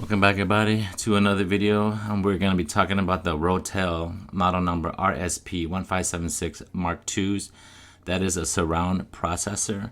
Welcome back, everybody, to another video. We're going to be talking about the Rotel model number RSP-1576 Mark IIs. That is a surround processor.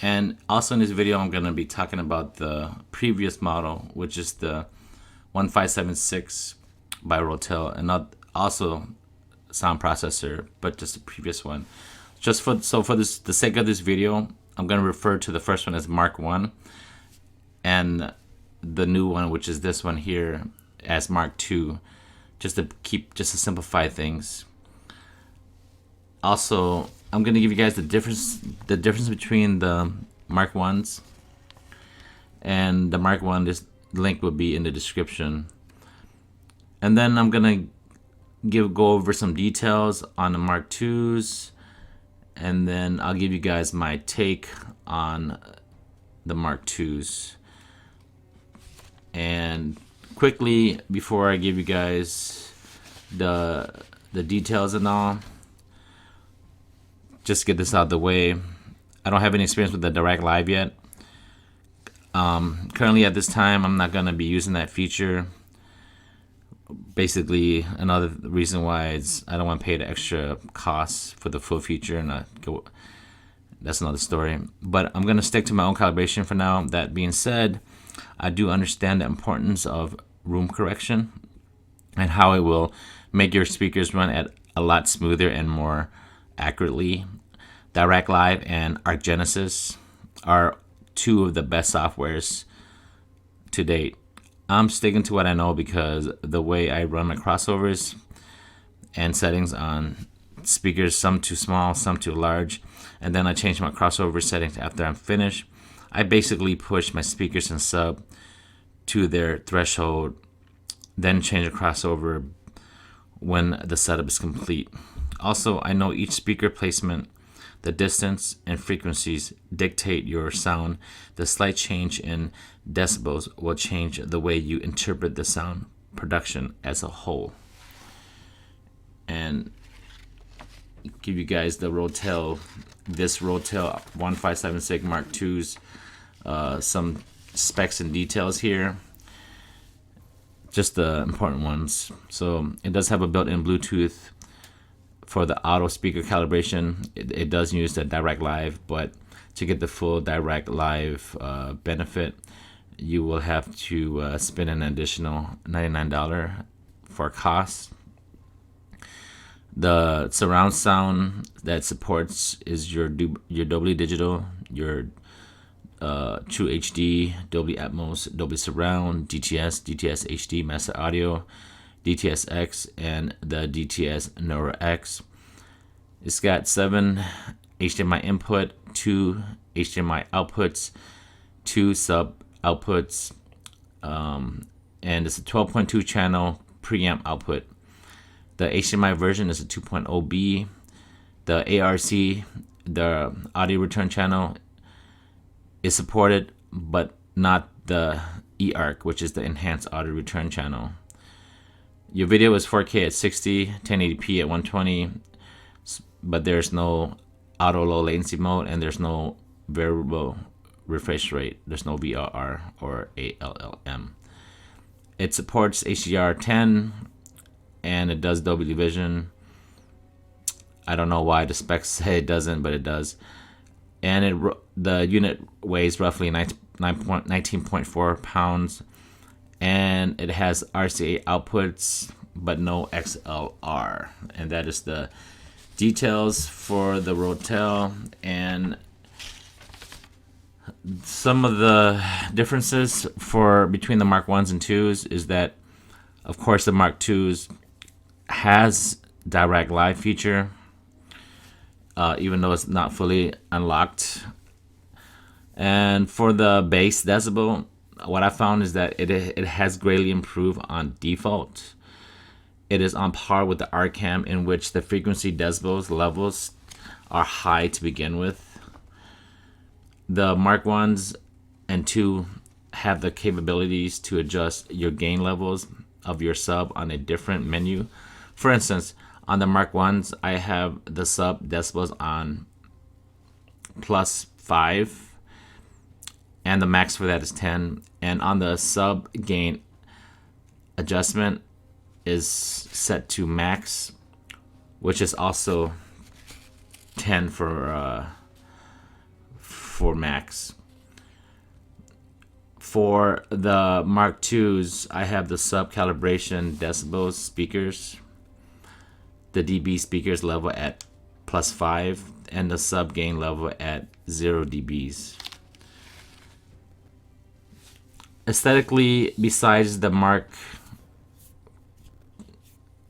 And also in this video, I'm going to be talking about the previous model, which is the 1576 by Rotel, and not also sound processor, but just the previous one. For the sake of this video, I'm going to refer to the first one as Mark I, and the new one, which is this one here, as Mark II, just to simplify things. Also, I'm going to give you guys the difference between the Mark I's and the Mark I. This link will be in the description. And then I'm going to go over some details on the Mark II's, and then I'll give you guys my take on the Mark II's. And quickly, before I give you guys the details and all, just get this out of the way. I don't have any experience with the direct live yet. Currently at this time, I'm not going to be using that feature. Basically, another reason why is I don't want to pay the extra costs for the full feature, and that's another story. But I'm going to stick to my own calibration for now. That being said, I do understand the importance of room correction and how it will make your speakers run at a lot smoother and more accurately. Direct Live and Arc Genesis are two of the best softwares to date. I'm sticking to what I know because the way I run my crossovers and settings on speakers, some too small, some too large, and then I change my crossover settings after I'm finished. I basically push my speakers and sub to their threshold, then change a crossover when the setup is complete. Also, I know each speaker placement, the distance and frequencies dictate your sound. The slight change in decibels will change the way you interpret the sound production as a whole. And give you guys the Rotel, this Rotel 1576 Mark II's, some specs and details here, just the important ones. So it does have a built-in Bluetooth for the auto speaker calibration. It does use the direct live, but to get the full direct live benefit, you will have to spend an additional $99 for cost. The surround sound that supports is your Dolby Digital, your True HD, Dolby Atmos, Dolby Surround, DTS, DTS HD Master Audio, DTS X, and the DTS Neuro X. It's got 7 HDMI input, 2 HDMI outputs, 2 sub outputs, and it's a 12.2 channel preamp output. The HDMI version is a 2.0B. The ARC, the audio return channel, is supported, but not the eARC, which is the enhanced audio return channel. Your video is 4K at 60, 1080p at 120, but there's no auto low latency mode, and there's no variable refresh rate. There's no VRR or ALLM. It supports HDR10, and it does Dolby Vision. I don't know why the specs say it doesn't, but it does. And the unit weighs roughly 19.4 pounds, and it has RCA outputs but no XLR. And that is the details for the Rotel. And some of the differences between the Mark I's and II's is that, of course, the Mark II's has direct live feature, even though it's not fully unlocked. And for the bass decibel, what I found is that it has greatly improved on default. It is on par with the RCam, in which the frequency decibels levels are high to begin with. The Mark I's and II have the capabilities to adjust your gain levels of your sub on a different menu. For instance, on the Mark I's, I have the sub decibels on +5, and the max for that is 10. And on the sub gain, adjustment is set to max, which is also 10 for max. For the Mark IIs, I have the sub-calibration decibels speakers, the dB speakers level at +5, and the sub-gain level at 0 dBs. Aesthetically, besides the Mark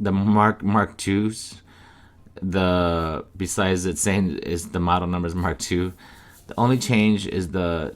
IIs, besides it saying is the model number is Mark II, the only change is the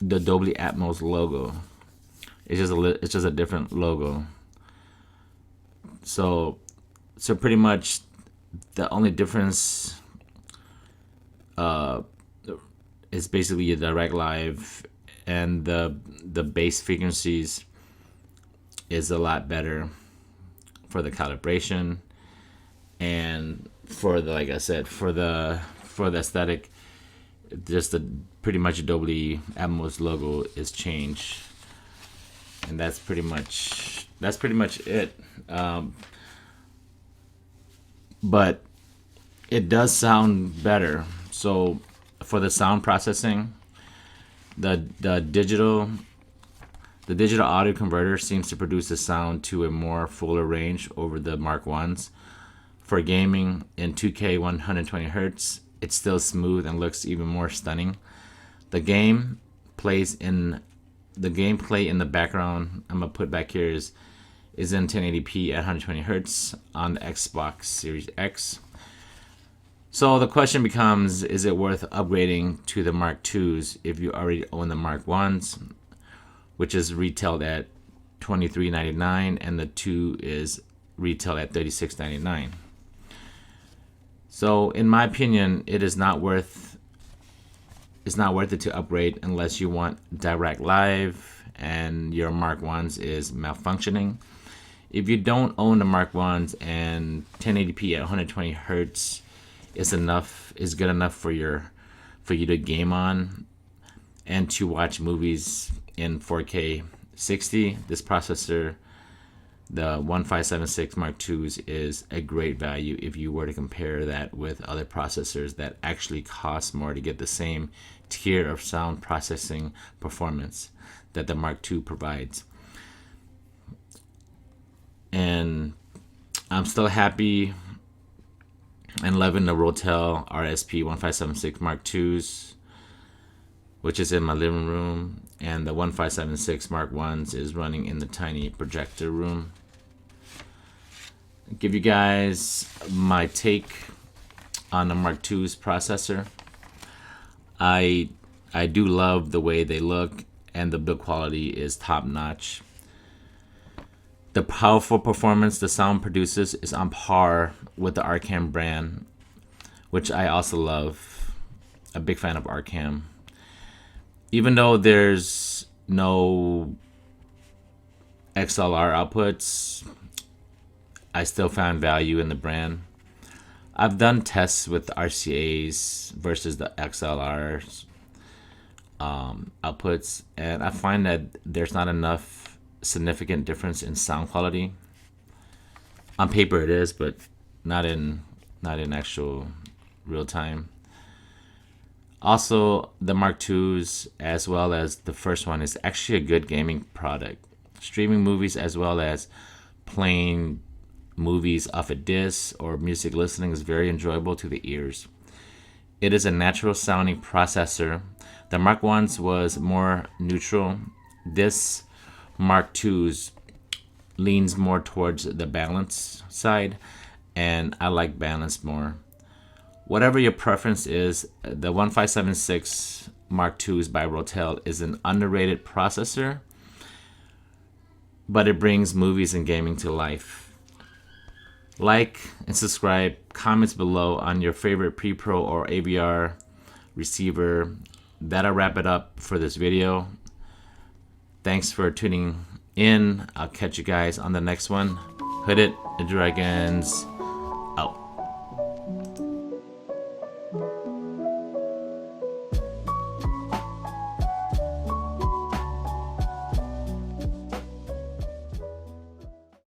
Dolby Atmos logo. It's just a different logo. So pretty much the only difference is basically your direct live, and the bass frequencies is a lot better for the calibration, and for the, like I said, for the aesthetic, just the pretty much Dolby Atmos logo is changed, and that's pretty much it. But it does sound better. So for the sound processing, the digital audio converter seems to produce the sound to a more fuller range over the Mark I's. For gaming in 2K 120 Hz, it's still smooth and looks even more stunning. The gameplay in the background, I'm gonna put back here, is in 1080p at 120 Hz on the Xbox Series X. So the question becomes, is it worth upgrading to the Mark IIs if you already own the Mark I's, which is retailed at $23.99, and the 2 is retailed at $36.99. So in my opinion, it's not worth it to upgrade unless you want direct live and your Mark I's is malfunctioning. If you don't own the Mark I's and 1080p at 120 Hz is good enough for you to game on and to watch movies in 4K 60, this processor, the 1576 Mark IIs, is a great value if you were to compare that with other processors that actually cost more to get the same tier of sound processing performance that the Mark II provides. And I'm still happy and loving the Rotel RSP-1576 Mark IIs, which is in my living room, and the 1576 Mark I's is running in the tiny projector room. I'll give you guys my take on the Mark II's processor. I do love the way they look, and the build quality is top notch. The powerful performance the sound produces is on par with the Arcam brand, which I also love. A big fan of Arcam. Even though there's no XLR outputs, I still found value in the brand. I've done tests with RCAs versus the XLR outputs, and I find that there's not enough significant difference in sound quality. On paper it is, but not in actual real time. Also, the Mark IIs, as well as the first one, is actually a good gaming product. Streaming movies as well as playing movies off a disc or music listening is very enjoyable to the ears. It is a natural sounding processor. The Mark I's was more neutral. This Mark II's leans more towards the balance side, and I like balance more. Whatever your preference is, the 1576 Mark II's by Rotel is an underrated processor, but it brings movies and gaming to life. Like and subscribe, comments below on your favorite pre-pro or AVR receiver. That'll wrap it up for this video. Thanks for tuning in. I'll catch you guys on the next one. Hood it, the Dragons.